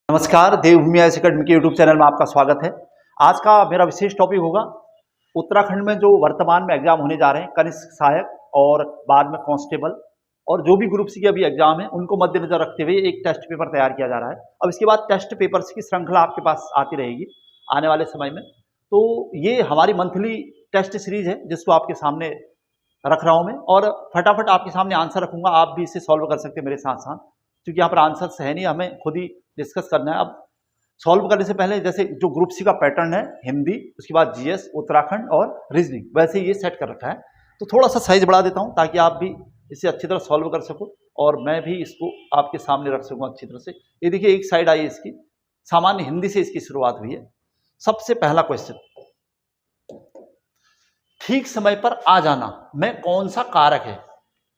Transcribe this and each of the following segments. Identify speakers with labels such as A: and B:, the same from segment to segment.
A: नमस्कार, देवभूमि IAS academy के YouTube channel में आपका स्वागत है। आज का मेरा विशेष टॉपिक होगा उत्तराखंड में जो वर्तमान में एग्जाम होने जा रहे हैं, कनिष्ठ सहायक और बाद में कांस्टेबल और जो भी ग्रुप सी के अभी एग्जाम है उनको मद्देनजर रखते हुए एक टेस्ट पेपर तैयार किया जा रहा है। अब इसके बाद टेस्ट पेपर्स की श्रृंखला आपके पास आती रहेगी आने वाले समय में। तो ये हमारी मंथली टेस्ट सीरीज है जिसको आपके सामने रख रहा हूँ मैं और फटाफट आपके सामने आंसर रखूंगा। आप भी इसे सॉल्व कर सकते हैं मेरे साथ साथ, क्योंकि यहाँ पर आंसर्स है नहीं, हमें खुद ही डिस्कस करना है। अब सॉल्व करने से पहले जैसे जो ग्रुप सी का पैटर्न है हिंदी, उसके बाद जीएस, उत्तराखंड और रीजनिंग, वैसे ये सेट कर रखा है। तो थोड़ा सा साइज बढ़ा देता हूँ ताकि आप भी इसे अच्छी तरह सॉल्व कर सको और मैं भी इसको आपके सामने रख सकूँ अच्छी तरह से। ये देखिए एक साइड आई इसकी, सामान्य हिंदी से इसकी शुरुआत हुई है। सबसे पहला क्वेश्चन, ठीक समय पर आ जाना में कौन सा कारक है?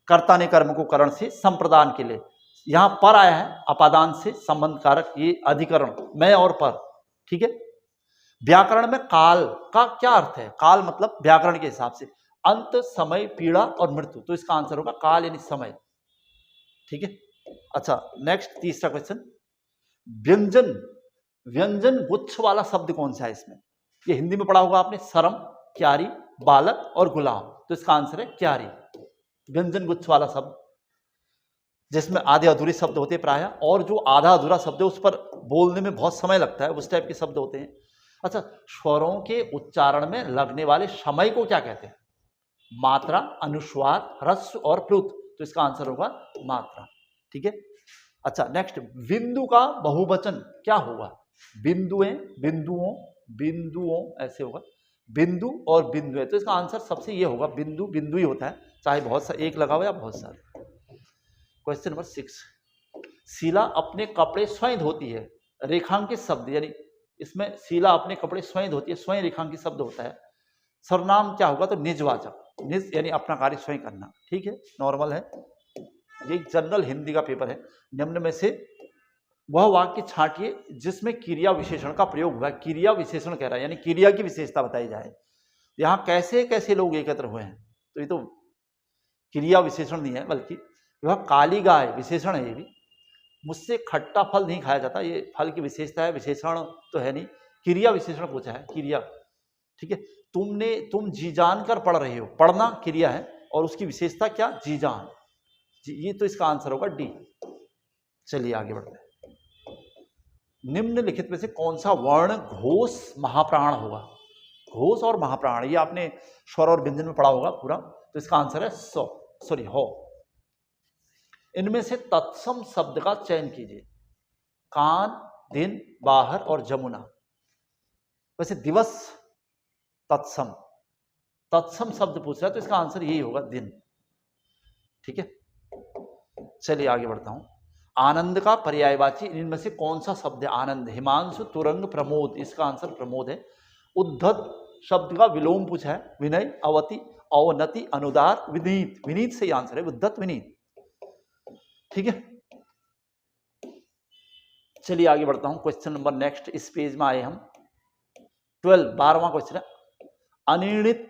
A: कर्ता ने कर्म को करण से संप्रदान के लिए, यहां पर आया है अपादान से संबंध कारक, ये अधिकरण में और पर, ठीक है। व्याकरण में काल का क्या अर्थ है? काल मतलब व्याकरण के हिसाब से अंत, समय, पीड़ा और मृत्यु, तो इसका आंसर होगा काल यानी समय, ठीक है। अच्छा नेक्स्ट तीसरा क्वेश्चन, व्यंजन व्यंजन गुच्छ वाला शब्द कौन सा है इसमें? ये हिंदी में पढ़ा होगा आपने, सरम, क्यारी, बालक और गुलाम, तो इसका आंसर है क्यारी। व्यंजन गुच्छ वाला शब्द जिसमें आधे अधूरे शब्द होते हैं प्राय, और जो आधा अधूरा शब्द है उस पर बोलने में बहुत समय लगता है, उस टाइप के शब्द होते हैं। अच्छा, स्वरों के उच्चारण में लगने वाले समय को क्या कहते हैं? मात्रा, अनुस्वार, ह्रस्व और प्लुत, तो इसका आंसर होगा मात्रा, ठीक है। अच्छा नेक्स्ट, बिंदु का बहुवचन क्या होगा? बिंदुएं, बिंदुओं, बिंदुओं ऐसे होगा, बिंदु और बिंदु है, तो इसका आंसर सबसे ये होगा बिंदु, बिंदु ही होता है, चाहे बहुत सा एक लगा हो या बहुत सारे। क्वेश्चन नंबर 6, शीला अपने कपड़े स्वयं धोती है, रेखांकित शब्द, यानी इसमें शीला अपने कपड़े स्वयं धोती है, स्वयं रेखांकित शब्द होता है। सर्वनाम क्या होगा? तो निजवाचक, निज यानी अपना कार्य स्वयं करना, ठीक है, नॉर्मल है। ये जनरल हिंदी का पेपर है। निम्न में से वह वाक्य छांटिए जिसमें क्रिया विशेषण का प्रयोग हुआ है। क्रिया विशेषण कह रहा है, यानी क्रिया की विशेषता बताई जाए। यहाँ कैसे कैसे लोग एकत्र हुए हैं, तो ये तो क्रिया विशेषण नहीं है, बल्कि वह काली गाय विशेषण है। ये भी, मुझसे खट्टा फल नहीं खाया जाता, ये फल की विशेषता है, विशेषण तो है नहीं। क्रिया विशेषण पूछा है, क्रिया, ठीक है। तुम जी जान कर पढ़ रहे हो, पढ़ना क्रिया है और उसकी विशेषता क्या? जी जान, ये तो इसका आंसर होगा डी। चलिए आगे बढ़ते हैं। निम्नलिखित में से कौन सा वर्ण घोष महाप्राण होगा? घोष और महाप्राण, ये आपने स्वर और व्यंजन में पढ़ा होगा पूरा, तो इसका आंसर है हो। इनमें से तत्सम शब्द का चयन कीजिए। कान, दिन, बाहर और जमुना। वैसे दिवस तत्सम, तत्सम शब्द पूछ रहा है, तो इसका आंसर यही होगा दिन, ठीक है। चलिए आगे बढ़ता हूं। आनंद का पर्यायवाची इनमें से कौन सा शब्द है? आनंद, हिमांशु, तुरंग, प्रमोद, इसका आंसर प्रमोद है। उद्धत शब्द का विलोम पूछा है, विनय, अवति, अवनति, अनुदार, विनीत, विनीत से आंसर है उद्धत, विनीत, ठीक है। चलिए आगे बढ़ता हूं। क्वेश्चन नंबर नेक्स्ट, इस पेज में आए हम 12वां क्वेश्चन है, अनिर्णित,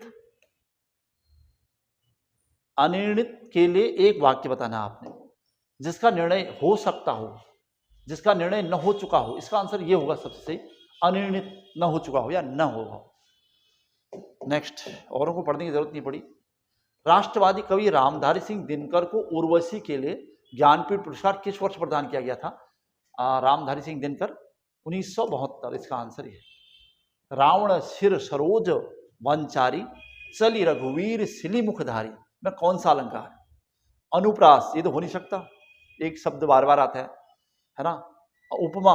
A: अनिर्णित के लिए एक वाक्य बताना आपने जिसका निर्णय हो सकता हो, जिसका निर्णय न हो चुका हो, इसका आंसर ये होगा सबसे सही, अनिर्णित न हो चुका हो या न होगा। नेक्स्ट, औरों को पढ़ने की जरूरत नहीं पड़ी। राष्ट्रवादी कवि रामधारी सिंह दिनकर को उर्वशी के लिए ज्ञानपीठ पुरस्कार किस वर्ष प्रदान किया गया था? रामधारी सिंह दिनकर 1972, इसका आंसर ये है। रावण सिर सरोज वनचारी, चली रघुवीर सिली मुखधारी में कौन सा अलंकार है? अनुप्रास, ये तो हो नहीं सकता, एक शब्द बार बार आता है ना। उपमा,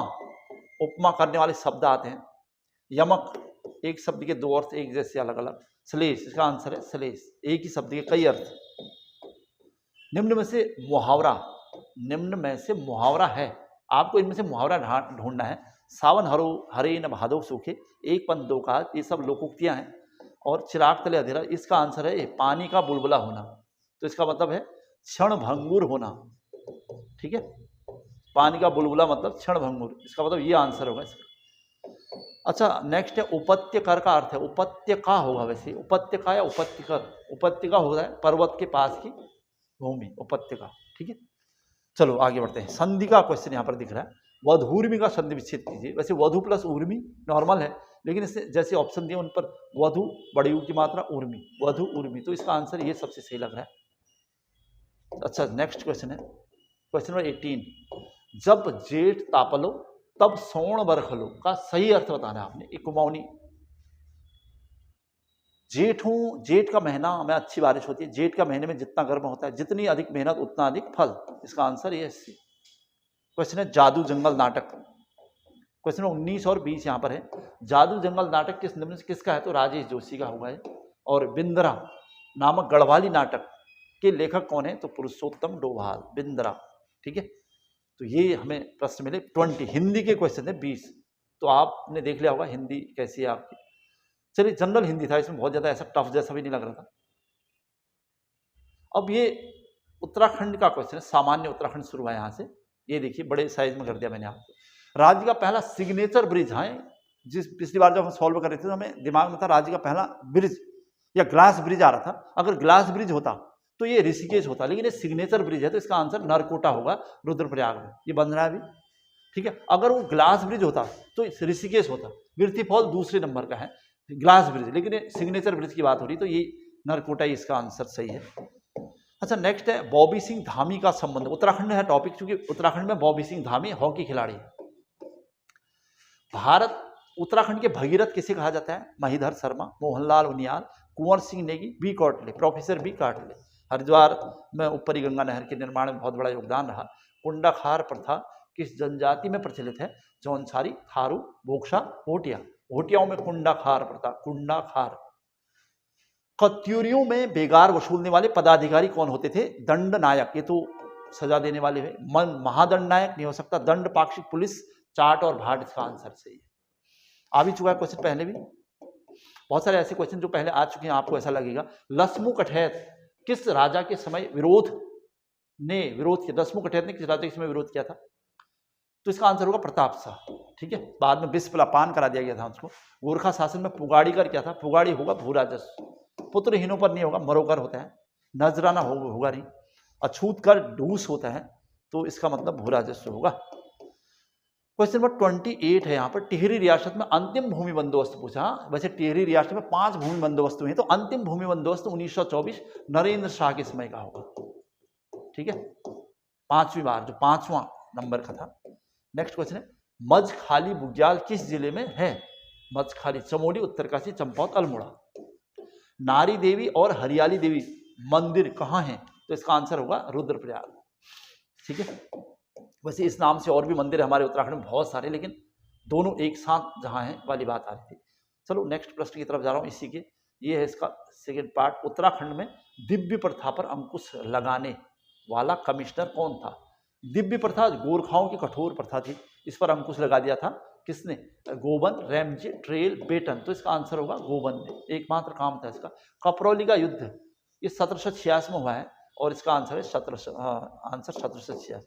A: उपमा करने वाले शब्द आते हैं। यमक, एक शब्द के दो अर्थ एक जैसे अलग अलग। श्लेष, इसका आंसर है श्लेष, एक ही शब्द के कई अर्थ। निम्न में से मुहावरा, निम्न में से मुहावरा है, आपको इनमें से मुहावरा ढूंढना है। सावन हरे न भादो सूखे, एक पंथ दो काज, ये सब लोकोक्तियां हैं। और चिराग तले अंधेरा, इसका आंसर है पानी का बुलबुला होना, तो इसका मतलब है क्षण भंगुर होना, ठीक है। पानी का बुलबुला मतलब क्षण भंगुर, इसका मतलब ये आंसर होगा इसका। अच्छा नेक्स्ट है उपत्यकर का अर्थ है, उपत्यका होगा वैसे, उपत्यका या उपत्यकर, उपत्यका होता है पर्वत के पास की भूमि, उपत्यका, ठीक है। चलो आगे बढ़ते हैं। संधि का क्वेश्चन यहाँ पर दिख रहा है, वधूर्मी का संधि विच्छेद कीजिए। वैसे वधु प्लस ऊर्मी नॉर्मल है, लेकिन इससे जैसे ऑप्शन दिए उन पर वधु बड़ी यू की मात्रा उर्मी, वधु उर्मी, तो इसका आंसर ये सबसे सही लग रहा है। अच्छा नेक्स्ट क्वेश्चन है, क्वेश्चन नंबर 18, जब जेठ तापलो तब सोण बरखलो का सही अर्थ बताना है आपने। एक कुमाऊनी, जेठ हूं, जेठ का महीना में अच्छी बारिश होती है, जेठ का महीने में जितना गर्म होता है, जितनी अधिक मेहनत उतना अधिक फल, इसका आंसर ये है सी। क्वेश्चन है जादू जंगल नाटक, क्वेश्चन 19 और 20 यहाँ पर है। जादू जंगल नाटक किस निम्न से किसका है, तो राजेश जोशी का होगा है। और बिंद्रा नामक गढ़वाली नाटक के लेखक कौन है, तो पुरुषोत्तम डोभाल, बिंद्रा। ठीक है, तो ये हमें प्रश्न मिले 20। हिंदी के क्वेश्चन है 20, तो आपने देख लिया होगा हिंदी कैसी है आपकी। चलिए जनरल हिंदी था, इसमें बहुत ज्यादा ऐसा टफ जैसा भी नहीं लग रहा था। अब ये उत्तराखंड का क्वेश्चन है, सामान्य उत्तराखंड शुरू है यहाँ से। ये देखिए बड़े साइज में कर दिया मैंने आपको। राज्य का पहला सिग्नेचर ब्रिज है, जिस पिछली बार जब हम सॉल्व कर रहे थे तो हमें दिमाग में था राज्य का पहला ब्रिज या ग्लास ब्रिज आ रहा था। अगर ग्लास ब्रिज होता तो ये ऋषिकेश होता, लेकिन ये सिग्नेचर ब्रिज है तो इसका आंसर नरकोटा होगा, रुद्रप्रयाग में ये बन रहा है अभी। ठीक है, अगर वो ग्लास ब्रिज होता तो ऋषिकेश होता। गिरती फॉल दूसरे नंबर का है ग्लास ब्रिज, लेकिन सिग्नेचर ब्रिज की बात हो रही तो ये नरकोटा ही इसका आंसर सही है। अच्छा नेक्स्ट है बॉबी सिंह धामी का संबंध, उत्तराखंड है टॉपिक, क्योंकि उत्तराखंड में बॉबी सिंह धामी हॉकी खिलाड़ी है। भारत उत्तराखंड के भगीरथ किसे कहा जाता है, Mahidhar Sharma, Mohanlal Uniyal, Kunwar Singh Negi, B Kautle, professor B Kautle. Haridwar में ऊपरी गंगा नहर के निर्माण में बहुत बड़ा योगदान रहा। कुंडाखार प्रथा किस जनजाति में प्रचलित है, जौनसारी, थारू, बोक्सा, भोटिया। भोटियाओं में कुंडाखार प्रथा, कुंडाखार। कत्यूरियों में बेगार वसूलने वाले पदाधिकारी कौन होते थे, दंड नायक, ये तो सजा देने वाले हैं। महादंड नायक नहीं हो सकता, दंड पाक्षिक पुलिस, चाट और भाट, इसका आंसर सही है। आ भी चुका है क्वेश्चन पहले भी, बहुत सारे ऐसे क्वेश्चन जो पहले आ चुके हैं, आपको ऐसा लगेगा। लसमु कठैत किस राजा के समय विरोध किया, लसमु कठैत ने किस राजा के समय विरोध किया था, तो इसका आंसर होगा प्रताप शाह। ठीक है, बाद में विस्फलापान करा दिया गया था उसको। गोरखा शासन में पुगाड़ी कर क्या था, पुगाड़ी होगा भू राजस्व, पुत्रहीनों पर नहीं होगा, मरोकर होता है। नजराना होगा नहीं, अछूत कर ढूस होता है, तो इसका मतलब भू राजस्व होगा। क्वेश्चन नंबर 28 है यहाँ पर, टिहरी रियासत में अंतिम भूमि बंदोबस्त पूछा। वैसे टिहरी रियासत में 5 भूमि बंदोबस्त हुए हैं, तो अंतिम भूमि बंदोबस्त 1924 नरेंद्र शाह के समय का होगा। ठीक है, 5वीं बार, जो 5वां नंबर का था। नेक्स्ट क्वेश्चन है, मजखाली बुग्याल किस जिले में है, मजखाली, चमोली, उत्तरकाशी, चंपावत, अल्मोड़ा। नारी देवी और हरियाली देवी मंदिर कहाँ हैं, तो इसका आंसर होगा रुद्रप्रयाग। ठीक है, वैसे इस नाम से और भी मंदिर हमारे उत्तराखंड में बहुत सारे, लेकिन दोनों एक साथ जहाँ हैं वाली बात आ रही थी। चलो नेक्स्ट प्रश्न की तरफ जा रहा हूँ, इसी के ये है इसका सेकेंड पार्ट। उत्तराखंड में दिव्य प्रथा पर अंकुश लगाने वाला कमिश्नर कौन था। दिव्य प्रथा गोरखाओं की कठोर प्रथा थी, इस पर अंकुश लगा दिया था किसने, गोबन, रैमजे, ट्रेल, बेटन, तो इसका आंसर होगा गोबन ने। एकमात्र काम था इसका। कपरौली का युद्ध ये 1786 में हुआ है, और इसका आंसर है 1786।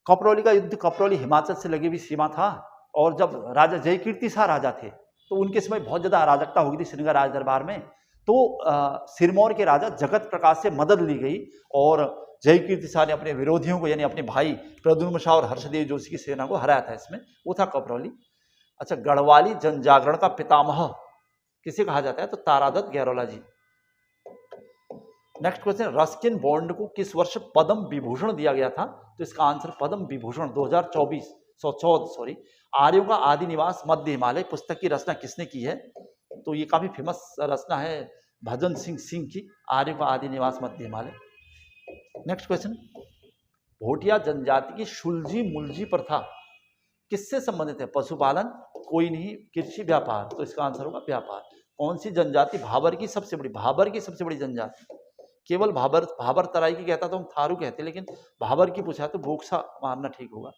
A: कपरौली का युद्ध, कपरौली हिमाचल से लगी हुई सीमा था, और जब राजा जयकीर्ति शाह राजा थे तो उनके समय बहुत ज्यादा अराजकता हो गई थी श्रृंगार राज दरबार में। तो सिरमौर के राजा जगत प्रकाश से मदद ली गई, और जयकीर्ति शाह ने अपने विरोधियों को, यानी अपने भाई प्रद्युम्न शाह और हर्षदेव जोशी की सेना को हराया था इसमें, वो था कपरौली। अच्छा, गढ़वाली जन जागरण का पितामह किसे कहा जाता है, तो तारादत्त गैरोला जी। नेक्स्ट क्वेश्चन, रस्किन बॉन्ड को किस वर्ष पद्म विभूषण दिया गया था, तो इसका आंसर पद्म विभूषण 2014 आर्यों का आदि निवास मध्य हिमालय पुस्तक की रचना किसने की है, तो ये काफी फेमस रचना है भजन सिंह की, आर्यों का आदि निवास मध्य हिमालय। नेक्स्ट क्वेश्चन, भोटिया जनजाति की शुलजी मुलजी प्रथा किससे संबंधित है, पशुपालन, कोई नहीं, कृषि, व्यापार, तो इसका आंसर होगा व्यापार। कौन सी जनजाति, भाबर की सबसे बड़ी जनजाति, केवल भाबर तराई की कहता तो हम थारू कहते, लेकिन भाबर की पूछा तो बोक्सा मानना ठीक होगा।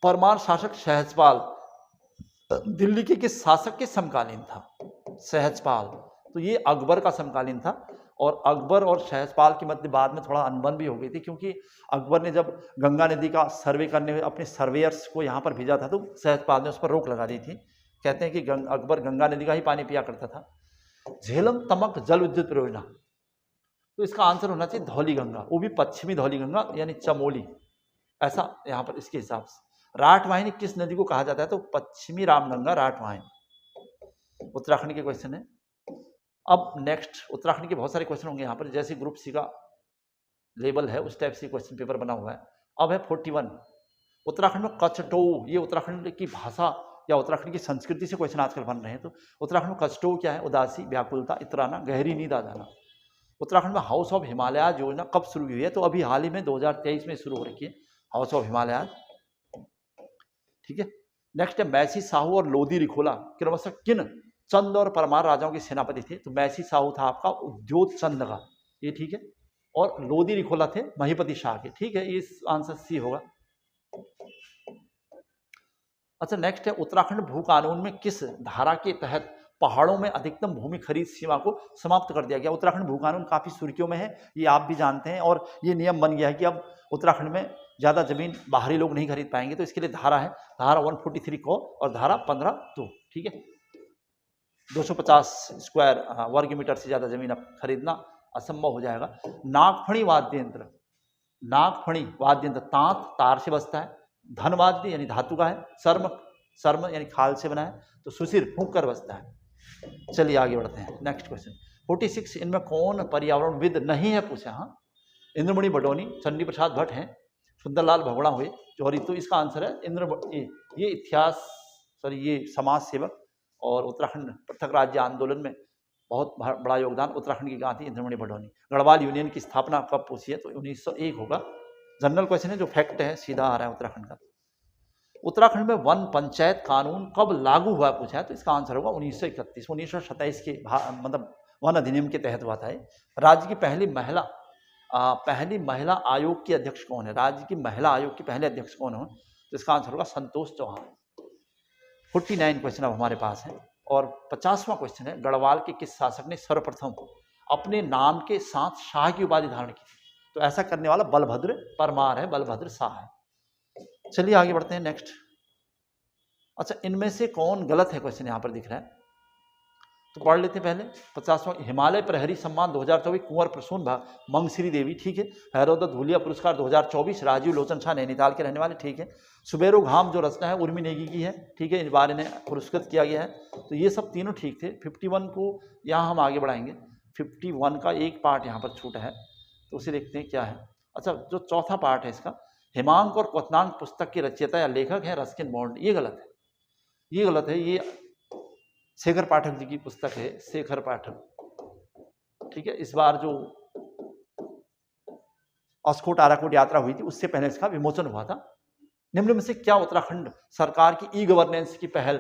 A: परमार शासक सहजपाल दिल्ली के किस शासक के समकालीन था, सहजपाल, तो ये अकबर का समकालीन था, और अकबर और सहजपाल के मध्य बाद में थोड़ा अनबन भी हो गई थी, क्योंकि अकबर ने जब गंगा नदी का सर्वे करने में अपने सर्वेयर्स को यहाँ पर भेजा था, तो सहजपाल ने उस पर रोक लगा दी थी। कहते हैं कि अकबर गंगा नदी का ही पानी पिया करता था। झेलम तमक जल विद्युत परियोजना, तो इसका आंसर होना चाहिए धौली गंगा, वो भी पश्चिमी धौली गंगा यानी चमोली। ऐसा यहाँ पर इसके हिसाब से। राठ वाहिनी किस नदी को कहा जाता है? तो पश्चिमी रामगंगा राठ वाहिनी। उत्तराखंड के क्वेश्चन है। अब नेक्स्ट उत्तराखंड के बहुत सारे क्वेश्चन होंगे यहाँ पर, जैसे ग्रुप सी का लेवल है उस टाइप से क्वेश्चन पेपर बना हुआ है। अब है 41 उत्तराखंड में कछटोउ, ये उत्तराखंड की भाषा या उत्तराखंड की संस्कृति से क्वेश्चन आजकल बन रहे हैं। तो उत्तराखंड में कछटोउ क्या है? उदासी, व्याकुलता, इतराना, गहरी नींद आ जाना। उत्तराखंड में हाउस ऑफ हिमालयाज योजना कब शुरू हुई है? तो अभी हाल ही में 2023 में शुरू हो रखी है हाउस ऑफ हिमालयाज, ठीक है। नेक्स्ट है मैसी साहू और लोधी रिखोला क्रमशः किन चंद और परमार राजाओं के सेनापति थे? तो मैसी साहू था आपका उद्योत चंद का, ये ठीक है, और लोधी रिखोला थे महीपति शाह के, ठीक है। इस आंसर सी होगा। अच्छा नेक्स्ट है उत्तराखंड भू कानून में किस धारा के तहत पहाड़ों में अधिकतम भूमि खरीद सीमा को समाप्त कर दिया गया? उत्तराखंड भू कानून काफी सुर्खियों में है, ये आप भी जानते हैं, और ये नियम बन गया है कि अब उत्तराखंड में ज्यादा जमीन बाहरी लोग नहीं खरीद पाएंगे। तो इसके लिए धारा है, धारा 143 को और धारा 15(2), ठीक है। 250 स्क्वायर वर्ग मीटर से ज्यादा जमीन अब खरीदना असंभव हो जाएगा। नागफणी वाद्य यंत्र, नागफणी वाद्य यंत्र तांत तार से बजता है, धनवाद्य यानी धातु का है, सर्म सर्म यानी खाल से बना है, तो सुशिर फूंक कर बजता है। चलिए आगे बढ़ते हैं। नेक्स्ट क्वेश्चन 46 इनमें कौन पर्यावरणविद नहीं है पूछा? हाँ, इंद्रमणि बडोनी, चंडी प्रसाद भट्ट हैं, सुंदरलाल भगोड़ा हुए जौहरी। तो इसका आंसर है ये इतिहास ये समाज सेवक और उत्तराखंड पृथक राज्य आंदोलन में बहुत बड़ा योगदान उत्तराखंड की गांधी इंद्रमणि बडोनी। गढ़वाल यूनियन की स्थापना कब पूछी है? तो 1901 होगा। जनरल क्वेश्चन है, जो फैक्ट है सीधा आ रहा है उत्तराखंड का। उत्तराखंड में वन पंचायत कानून कब लागू हुआ पूछा है? तो इसका आंसर होगा 1931। 1927 के मतलब वन अधिनियम के तहत हुआ था। राज्य की पहली महिला आयोग की अध्यक्ष कौन है? राज्य की महिला आयोग की पहले अध्यक्ष कौन हो? तो इसका आंसर होगा संतोष चौहान। 49 क्वेश्चन अब हमारे पास है, और 50वां क्वेश्चन है, गढ़वाल के किस शासक ने सर्वप्रथम अपने नाम के साथ शाह की उपाधि धारण की? तो ऐसा करने वाला बलभद्र परमार है, बलभद्र शाह है। चलिए आगे बढ़ते हैं। नेक्स्ट, अच्छा इनमें से कौन गलत है? क्वेश्चन यहां पर दिख रहा है, तो पढ़ लेते हैं पहले। 50वां हिमालय प्रहरी सम्मान 2024 कुंवर प्रसून मंगसिरी देवी, ठीक है। हैरोदत्त धूलिया पुरस्कार 2024 राजीव लोचन शाह नैनीताल के रहने वाले, ठीक है। सुबेरो घाम जो रचना है उर्मी नेगी की है, ठीक है, इस बार इन्हें पुरस्कृत किया गया है। तो ये सब तीनों ठीक थे। 51 को यहाँ हम आगे बढ़ाएंगे। 51 का एक पार्ट यहाँ पर छूटा है, तो उसे देखते हैं क्या है। अच्छा, जो चौथा पार्ट है इसका, हेमांक और क्वथनांक पुस्तक के रचयिता या लेखक है रस्किन बॉन्ड, ये गलत है, ये गलत है। ये शेखर पाठक जी की पुस्तक है, शेखर पाठक, ठीक है। इस बार जो अस्कोट आराकोट यात्रा हुई थी उससे पहले इसका विमोचन हुआ था। निम्न में से क्या उत्तराखंड सरकार की ई गवर्नेंस की पहल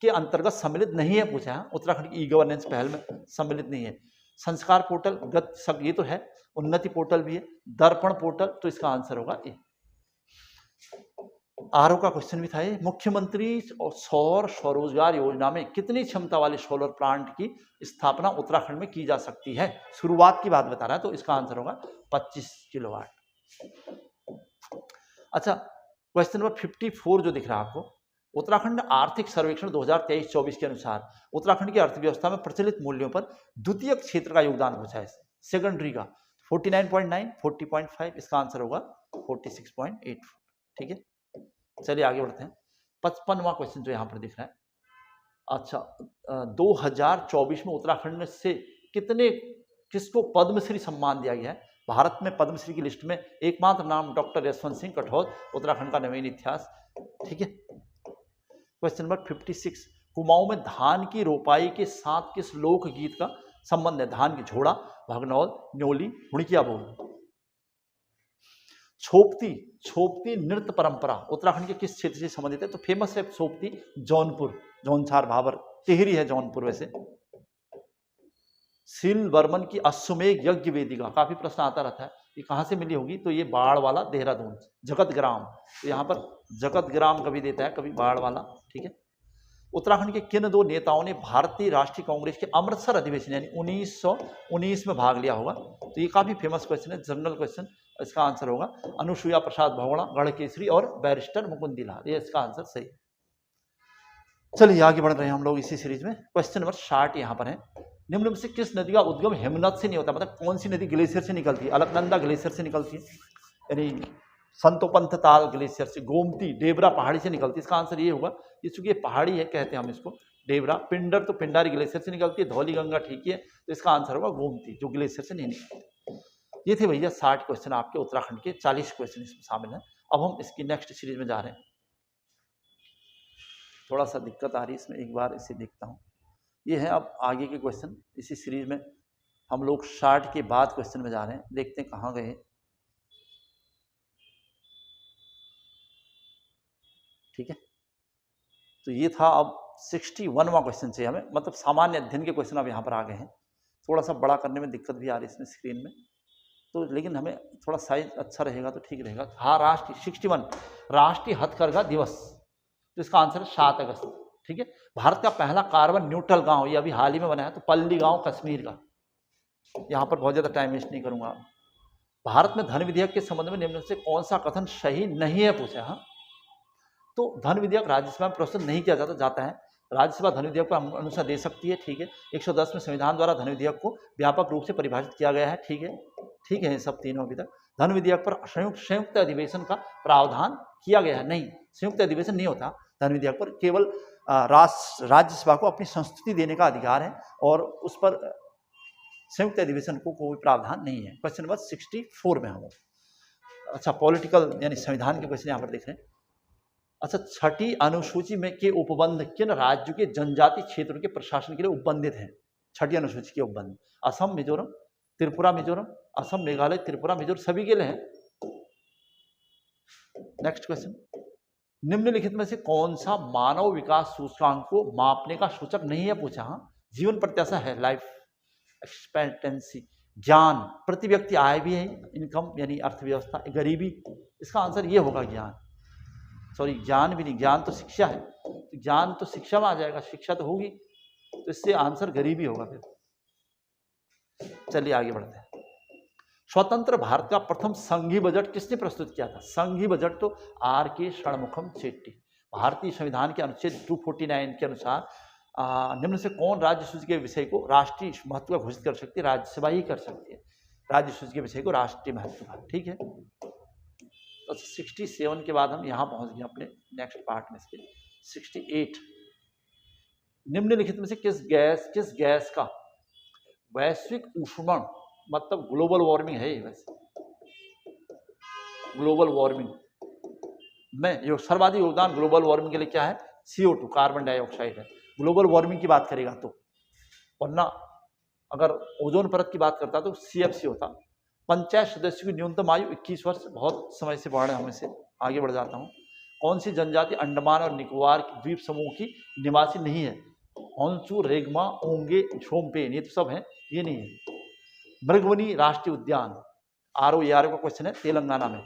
A: के अंतर्गत सम्मिलित नहीं है पूछा है? उत्तराखंड की ई गवर्नेंस पहल में सम्मिलित नहीं है। संस्कार पोर्टल, गत सब ये तो है, उन्नति पोर्टल भी है, दर्पण पोर्टल, तो इसका आंसर होगा ए। आरओ का क्वेश्चन भी था ये। मुख्यमंत्री सौर स्वरोजगार योजना में कितनी क्षमता वाले सोलर प्लांट की स्थापना उत्तराखंड में की जा सकती है? शुरुआत की बात बता रहा है, तो इसका आंसर होगा 25 किलोवाट। अच्छा, क्वेश्चन नंबर 54 जो दिख रहा है आपको, उत्तराखंड आर्थिक सर्वेक्षण 2023-24 के अनुसार उत्तराखंड की अर्थव्यवस्था में प्रचलित मूल्यों पर द्वितीय क्षेत्र का योगदान पूछा है, सेकेंडरी का। 49.9, 40.5, इसका आंसर होगा 46.8, ठीक है। चलिए आगे बढ़ते हैं। 55वां क्वेश्चन जो यहाँ पर दिख रहा है, अच्छा 2024 में उत्तराखंड से किसको पद्मश्री सम्मान दिया गया है? भारत में पद्मश्री की लिस्ट में एकमात्र नाम डॉक्टर यशवंत सिंह कठौत, उत्तराखंड का नवीन इतिहास, ठीक है। क्वेश्चन नंबर 56, कुमाऊं में धान की रोपाई के साथ किस लोकगीत का संबंध है? धान की झोड़ा, भगनौल, न्योली, हुड़किया बोल। छोपती नृत्य परंपरा उत्तराखंड के किस क्षेत्र से संबंधित है? तो फेमस है छोपती जौनपुर, जौनसार भाबर, टिहरी है जौनपुर वैसे। सील बर्मन की अश्वमेघ यज्ञ वेदिका, काफी प्रश्न आता रहता है, ये कहाँ से मिली होगी? तो ये बाढ़ वाला देहरादून, जगत ग्राम, तो यहाँ पर जगत ग्राम कभी देता है कभी बाढ़ वाला, ठीक है। उत्तराखंड के किन दो नेताओं ने भारतीय राष्ट्रीय कांग्रेस के अमृतसर अधिवेशन यानी 1919 में भाग लिया होगा? तो ये काफी फेमस क्वेश्चन है, जनरल क्वेश्चन। इसका आंसर होगा अनुसुईया प्रसाद भगोड़ा, गढ़केसरी और बैरिस्टर मुकुंदी लाल, ये इसका आंसर सही। चलिए आगे बढ़ रहे हैं हम लोग इसी सीरीज में। क्वेश्चन नंबर 60 यहाँ पर है, निम्न में से किस नदी का उद्गम हिमनद से नहीं होता? मतलब कौन सी नदी ग्लेशियर से निकलती है? अलकनंदा ग्लेशियर से निकलती है, यानी संतोपंथ ताल ग्लेशियर से, गोमती डेबरा पहाड़ी से निकलती है, इसका आंसर ये होगा। ये चूंकि ये पहाड़ी है कहते हैं हम इसको डेबरा। पिंडर तो पिंडारी ग्लेशियर से निकलती है, धौली गंगा ठीक है, तो इसका आंसर होगा गोमती जो ग्लेशियर से नहीं निकलती। ये थे भैया 60 क्वेश्चन आपके उत्तराखंड के, 40 क्वेश्चन इसमें शामिल हैं। अब हम इसकी नेक्स्ट सीरीज में जा रहे हैं। थोड़ा सा दिक्कत आ रही है इसमें, एक बार इसे देखता हूँ। ये है अब आगे के क्वेश्चन इसी सीरीज में। हम लोग 60 के बाद क्वेश्चन में जा रहे हैं, देखते हैं कहाँ गए। ठीक है, तो ये था अब 61वां क्वेश्चन से हमें, मतलब सामान्य अध्ययन के क्वेश्चन अब यहाँ पर आ गए हैं। थोड़ा सा बड़ा करने में दिक्कत भी आ रही है इसमें स्क्रीन में, तो लेकिन हमें थोड़ा साइज अच्छा रहेगा तो ठीक रहेगा। हाँ, राष्ट्रीय 61 राष्ट्रीय हथकरघा दिवस, तो इसका आंसर है 7 अगस्त। ठीक है, भारत का पहला कार्बन न्यूट्रल गांव, ये अभी हाल ही में बना है, तो पल्ली गांव कश्मीर का। यहाँ पर बहुत ज़्यादा टाइम वेस्ट नहीं करूँगा। भारत में धन विधेयक के संबंध में निम्न से कौन सा कथन सही नहीं है पूछा। हाँ, तो धन विधेयक राज्यसभा में प्रस्तुत नहीं किया जाता है। राज्यसभा धन विधेयक पर अनुसार दे सकती है। ठीक है, 110 में संविधान द्वारा धन विधेयक को व्यापक रूप से परिभाषित किया गया है। ठीक है, ठीक है, सब तीनों अभी तक। धन विधेयक पर संयुक्त अधिवेशन का प्रावधान किया गया है, नहीं, संयुक्त अधिवेशन नहीं होता धन विधेयक पर, केवल राज्यसभा को अपनी संस्तुति देने का अधिकार है और उस पर संयुक्त अधिवेशन को कोई प्रावधान नहीं है। क्वेश्चन नंबर 64 में हम। अच्छा, पॉलिटिकल यानी संविधान के क्वेश्चन यहाँ पर देख रहे हैं। अच्छा, 6ठी अनुसूची में के उपबंध किन राज्यों के जनजातीय क्षेत्रों के प्रशासन के लिए उपबंधित हैं? 6ठी अनुसूची के उपबंध असम, मिजोरम, त्रिपुरा, मिजोरम, असम, मेघालय, त्रिपुरा, मिजोरम, सभी के लिए हैं। नेक्स्ट क्वेश्चन, निम्नलिखित में से कौन सा मानव विकास सूचकांक को मापने का सूचक नहीं है पूछा। हाँ, जीवन प्रत्याशा है, लाइफ एक्सपेक्टेंसी, ज्ञान, प्रति व्यक्ति आय भी है, इनकम यानी अर्थव्यवस्था, गरीबी, इसका आंसर ये होगा ज्ञान। सॉरी, ज्ञान भी नहीं, ज्ञान तो शिक्षा है, तो ज्ञान तो शिक्षा में आ जाएगा, शिक्षा तो होगी, तो इससे आंसर गरीबी होगा फिर। चलिए आगे बढ़ते हैं। स्वतंत्र भारत का प्रथम संघीय बजट किसने प्रस्तुत किया था? संघीय बजट तो R.K. षणमुखम चेट्टी। भारतीय संविधान के अनुच्छेद 249 के अनुसार निम्न से कौन राज्य सूची के विषय को राष्ट्रीय महत्व का घोषित कर सकती है? राज्यसभा ही कर सकती है राज्य सूची के विषय को राष्ट्रीय महत्व का। ठीक है, तो 67 के बाद हम यहाँ पहुंच गए अपने नेक्स्ट पार्ट में इसके। 68, निम्नलिखित में से किस गैस का वैश्विक ऊष्मण, मतलब ग्लोबल वार्मिंग है ये, वैसे ग्लोबल वार्मिंग में जो सर्वाधिक योगदान ग्लोबल वार्मिंग के लिए क्या है? CO2, कार्बन डाइऑक्साइड है। ग्लोबल वार्मिंग की बात करेगा तो, वरना अगर ओजोन परत की बात करता तो CFC होता। पंचायत सदस्यों की न्यूनतम आयु 21 वर्ष, बहुत समय से बढ़ रहे हैं, हमें से आगे बढ़ जाता हूँ। कौन सी जनजाति अंडमान और निकोबार द्वीप समूह की निवासी नहीं है? हॉन्सू, रेगमा, ओंगे, झोम्पेन, ये तो सब हैं, ये नहीं है। मृगवनी राष्ट्रीय उद्यान, ROAR का क्वेश्चन है, तेलंगाना में।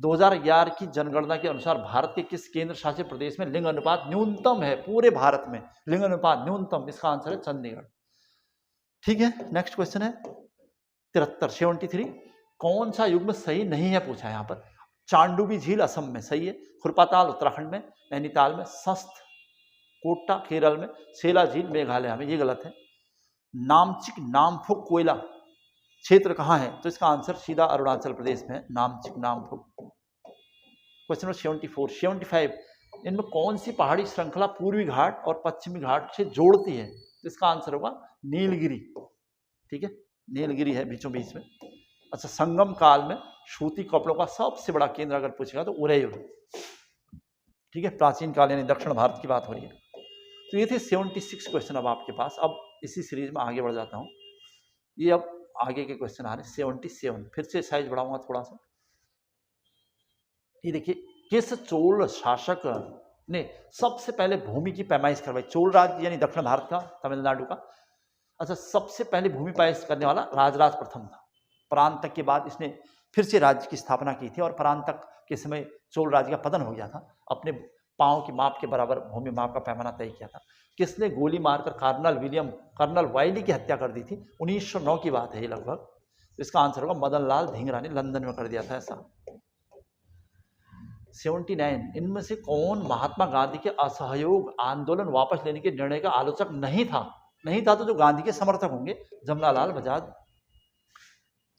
A: 2011 की जनगणना के अनुसार भारत के किस केंद्र शासित प्रदेश में लिंग अनुपात न्यूनतम है? पूरे भारत में लिंग अनुपात न्यूनतम, इसका आंसर है चंडीगढ़। ठीक है, नेक्स्ट क्वेश्चन है 73 कौन सा युग्म सही नहीं है पूछा है यहाँ पर। चांडूबी झील असम में सही है, खुरपाताल उत्तराखंड में, नैनीताल में, सस्त कोटा केरल में, सेला झील मेघालय में, ये गलत है। नामचिक नामफुक कोयला क्षेत्र कहाँ है? तो इसका आंसर सीधा अरुणाचल प्रदेश में है, नामचिक नामफुक। क्वेश्चन नंबर 75 इनमें कौन सी पहाड़ी श्रृंखला पूर्वी घाट और पश्चिमी घाट से जोड़ती है? तो इसका आंसर होगा नीलगिरी। ठीक है, नीलगिरी है बीचों बीच में। अच्छा, संगम काल में सूती कपड़ों का सबसे बड़ा केंद्र अगर पूछेगा तो उदयपुर। ठीक है, प्राचीन काल यानी दक्षिण भारत की बात हो रही है। तो ये थे 76 क्वेश्चन अब आपके पास। अब इसी सीरीज में आगे बढ़ जाता हूँ। ये अब आगे के क्वेश्चन आ रहे हैं 77, फिर से साइज बढ़ाऊंगा थोड़ा सा। ये देखिए, किस चोल शासक ने सबसे पहले भूमि की पैमाइश करवाई? चोल राज्य यानी दक्षिण भारत का, तमिलनाडु का। अच्छा, सबसे पहले भूमि पैमाइश करने वाला राजराज प्रथम था। परांतक के बाद इसने फिर से राज्य की स्थापना की थी और परांतक के समय चोल राज्य का पतन हो गया था। अपने पांव की माप के बराबर भूमि माप का पैमाना तय किया था। किसने गोली मारकर कर्नल वाइली की हत्या कर दी थी? 1909 की बात है ये लगभग। तो इसका आंसर होगा मदन लाल धिंगरा ने लंदन में कर दिया था ऐसा। 79 इनमें से कौन महात्मा गांधी के असहयोग आंदोलन वापस लेने के निर्णय का आलोचक नहीं था? नहीं था तो जो गांधी के समर्थक होंगे, जमनालाल बजाज।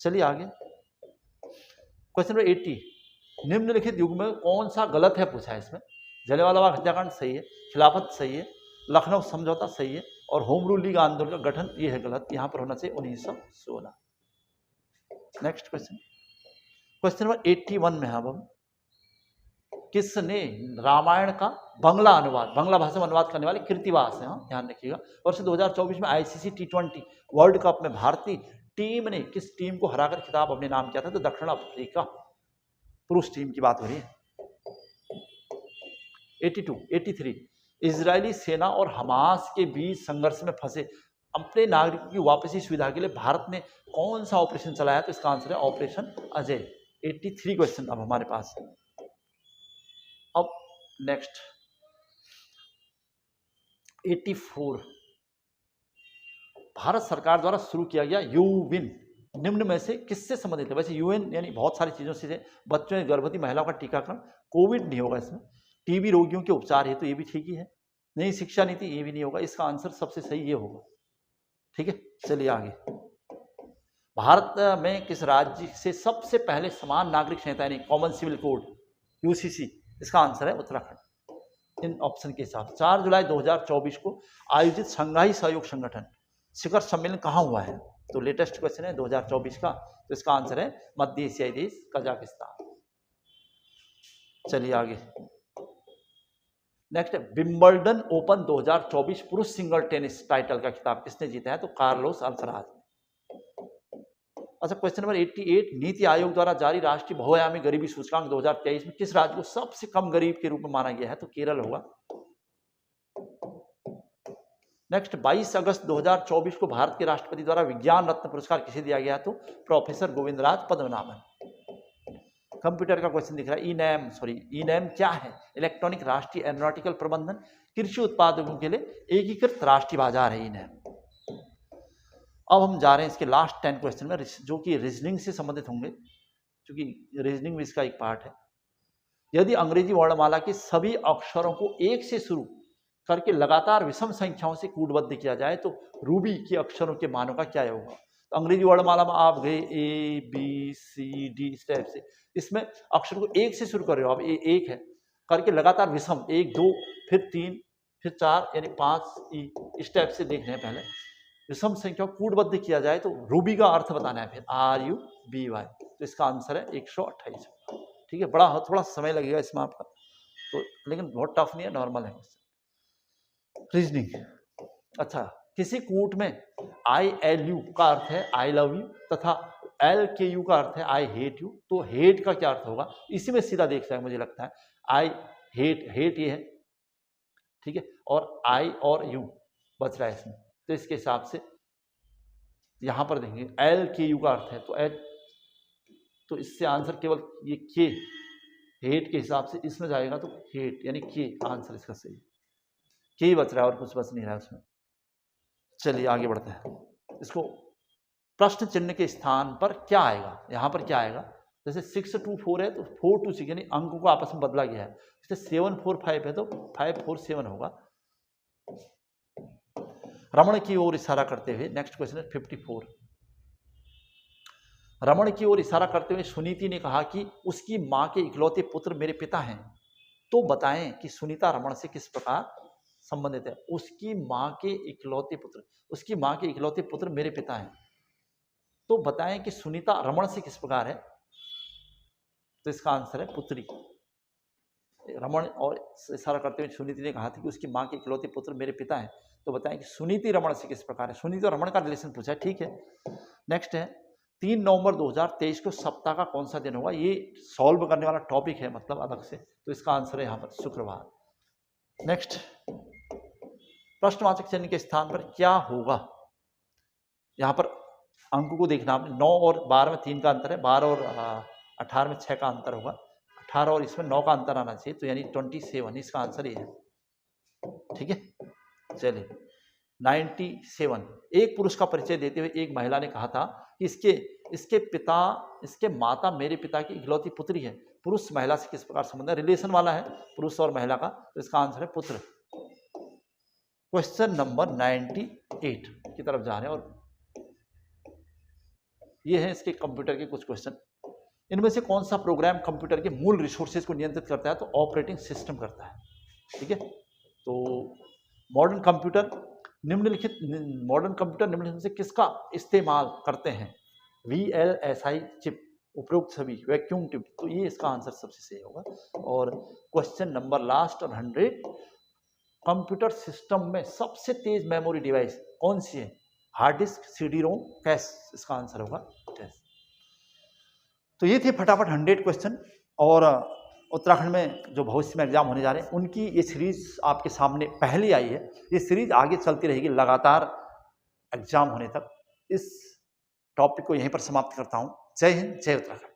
A: चलिए आगे। क्वेश्चन नंबर 80, निम्नलिखित युग में कौन सा गलत है पूछा है इसमें। जलियांवाला बाग हत्याकांड सही है, खिलाफत सही है, लखनऊ समझौता सही है, और होम रूल लीग आंदोलन का गठन ये है गलत। यहाँ पर होना चाहिए 1916। नेक्स्ट क्वेश्चन, क्वेश्चन नंबर 81 में अब हम किसने रामायण का बांग्ला अनुवाद, बांग्ला भाषा में अनुवाद करने वाले कृतिवास है, ध्यान रखिएगा। वर्ष 2024 में आईसीसी T20 वर्ल्ड कप में भारतीय टीम ने किस टीम को हराकर खिताब अपने नाम किया था? तो दक्षिण अफ्रीका पुरुष टीम की बात हो रही है। 82, 83, इजरायली सेना और हमास के बीच संघर्ष में फंसे अपने नागरिकों की वापसी सुविधा के लिए भारत ने कौन सा ऑपरेशन चलाया? तो इसका आंसर है ऑपरेशन अजय। 83 क्वेश्चन अब हमारे पास है। अब नेक्स्ट 84, भारत सरकार द्वारा शुरू किया गया यूविन निम्न में से किससे संबंधित है? वैसे यूएन यानी बहुत सारी चीजों से, बच्चों या गर्भवती महिलाओं का टीकाकरण, कोविड नहीं होगा इसमें, टीबी रोगियों के उपचार है तो ये भी ठीक ही है, नई शिक्षा नीति ये भी नहीं होगा, इसका आंसर सबसे सही ये होगा। ठीक है, चलिए आगे। भारत में किस राज्य से सबसे पहले समान नागरिक संहिता यानी कॉमन सिविल कोड यूसीसी? इसका आंसर है उत्तराखंड। इन ऑप्शन के साथ 4 जुलाई 2024 को आयोजित शंघाई सहयोग संगठन शिखर सम्मेलन कहाँ हुआ है? तो लेटेस्ट क्वेश्चन है 2024 का, तो इसका आंसर है मध्य एशियाई देश कजाकिस्तान। चलिए आगे। नेक्स्ट, विंबलडन ओपन 2024 पुरुष सिंगल टेनिस टाइटल का खिताब किसने जीता है? तो कार्लोस अल्कराज। अच्छा, क्वेश्चन नंबर 88, नीति आयोग द्वारा जारी राष्ट्रीय बहुआयामी गरीबी सूचकांक 2023 में किस राज्य को सबसे कम गरीब के रूप में माना गया है? तो केरल होगा। नेक्स्ट, 22 अगस्त 2024 को भारत के राष्ट्रपति द्वारा विज्ञान रत्न पुरस्कार किसे दिया गया? तो प्रोफेसर गोविंदराज पद्मनाभन। कंप्यूटर का क्वेश्चन दिख रहा है। ई नैम क्या है? इलेक्ट्रॉनिक राष्ट्रीय एरोनॉटिकल प्रबंधन कृषि उत्पादकों के लिए एकीकृत राष्ट्रीय बाजार है ई नैम। अब हम जा रहे हैं इसके लास्ट 10 क्वेश्चन में, जो कि रीजनिंग से संबंधित होंगे, क्योंकि रीजनिंग भी इसका एक पार्ट है। यदि अंग्रेजी वर्णमाला के सभी अक्षरों को एक से शुरू करके लगातार विषम संख्याओं से कूटबद्ध किया जाए तो रूबी के अक्षरों के मानों का क्या होगा? तो अंग्रेजी वर्णमाला में आप गए ABCD इस टाइप से, इसमें अक्षर को एक से शुरू कर रहे हो आप, ये एक है करके लगातार विषम 1 2 फिर 3 फिर 4 यानी 5 इस टाइप से देखने हैं। पहले विषम संख्या को कूटबद्ध किया जाए तो रूबी का अर्थ बताना है, फिर RUBY। तो इसका आंसर है 128। ठीक है, बड़ा थोड़ा समय लगेगा इसमें आपका, तो लेकिन बहुत टफ नहीं है, नॉर्मल है रीजनिंग। अच्छा, किसी कूट में ILU का अर्थ है आई लव यू तथा LKU का अर्थ है आई हेट यू, तो हेट का क्या अर्थ होगा? इसी में सीधा देख सकते हैं, मुझे लगता है आई हेट ये है, ठीक है, और आई और यू बच रहा है इसमें, तो इसके हिसाब से यहां पर देखेंगे LKU का अर्थ है तो इससे आंसर केवल ये के हेट के हिसाब से इसमें जाएगा, तो हेट यानी के आंसर इसका सही, के ही बच रहा है और कुछ बच नहीं रहा है उसमें। चलिए आगे बढ़ते हैं। इसको प्रश्न चिन्ह के स्थान पर क्या आएगा? यहां पर क्या आएगा? जैसे 6 2 4 है तो 4 2 6 यानी अंकों को आपस में बदला गया है। जैसे 7 4 5 है तो 5 4 7 होगा। रमण की ओर इशारा करते हुए नेक्स्ट क्वेश्चन है 54। रमण की ओर इशारा करते हुए सुनीति ने कहा कि उसकी मां के इकलौते पुत्र मेरे पिता हैं, तो बताएं कि सुनीता रमण से किस प्रकार संबंधित है? उसकी मां के इकलौते पुत्र मेरे पिता हैं, तो बताएं कि सुनीता रमण से किस प्रकार है? तो इसका आंसर है पुत्री। रमण और इशारा करते हुए सुनीति ने कहा था कि उसकी मां के इकलौते पुत्र मेरे पिता हैं, तो बताएं कि सुनीति रमण से किस प्रकार है? सुनीति और रमण का रिलेशन पूछा है, ठीक है। नेक्स्ट है 3 नवंबर 2023 को सप्ताह का कौन सा दिन होगा? ये सॉल्व करने वाला टॉपिक है, मतलब अलग से, तो इसका आंसर है यहाँ पर शुक्रवार। नेक्स्ट, प्रश्नवाचक चिन्ह के स्थान पर क्या होगा? यहाँ पर अंक को देखना आपने, 9 और 12 में 3 का अंतर है, 12 और 18 में 6 का अंतर होगा, 18 और इसमें 9 का अंतर आना चाहिए, तो यानी 27, इसका आंसर ये है। ठीक है, चलिए 97। एक पुरुष का परिचय देते हुए एक महिला ने कहा था कि इसके माता मेरे पिता की इकलौती पुत्री है। पुरुष महिला से किस प्रकार संबंध है? रिलेशन वाला है पुरुष और महिला का, तो इसका आंसर है पुत्र। क्वेश्चन नंबर 98 की तरफ जा रहे हैं और ये है इसके कंप्यूटर के कुछ क्वेश्चन। इनमें से कौन सा प्रोग्राम कंप्यूटर के मूल रिसोर्सेज को नियंत्रित करता है? तो ऑपरेटिंग सिस्टम करता है। ठीक है, तो मॉडर्न कंप्यूटर निम्नलिखित में से किसका इस्तेमाल करते हैं? VLSI चिप, उपरोक्त सभी, वैक्यूम ट्यूब, तो ये इसका आंसर सबसे सही होगा। और क्वेश्चन नंबर लास्ट और 100, कंप्यूटर सिस्टम में सबसे तेज मेमोरी डिवाइस कौन सी है? हार्ड डिस्क, CD-ROM, कैश, इसका आंसर होगा कैश। तो ये थे फटाफट 100 क्वेश्चन। और उत्तराखंड में जो भविष्य में एग्जाम होने जा रहे हैं उनकी ये सीरीज आपके सामने पहले आई है। ये सीरीज आगे चलती रहेगी लगातार एग्जाम होने तक। इस टॉपिक को यहीं पर समाप्त करता हूँ। जय हिंद, जय उत्तराखंड।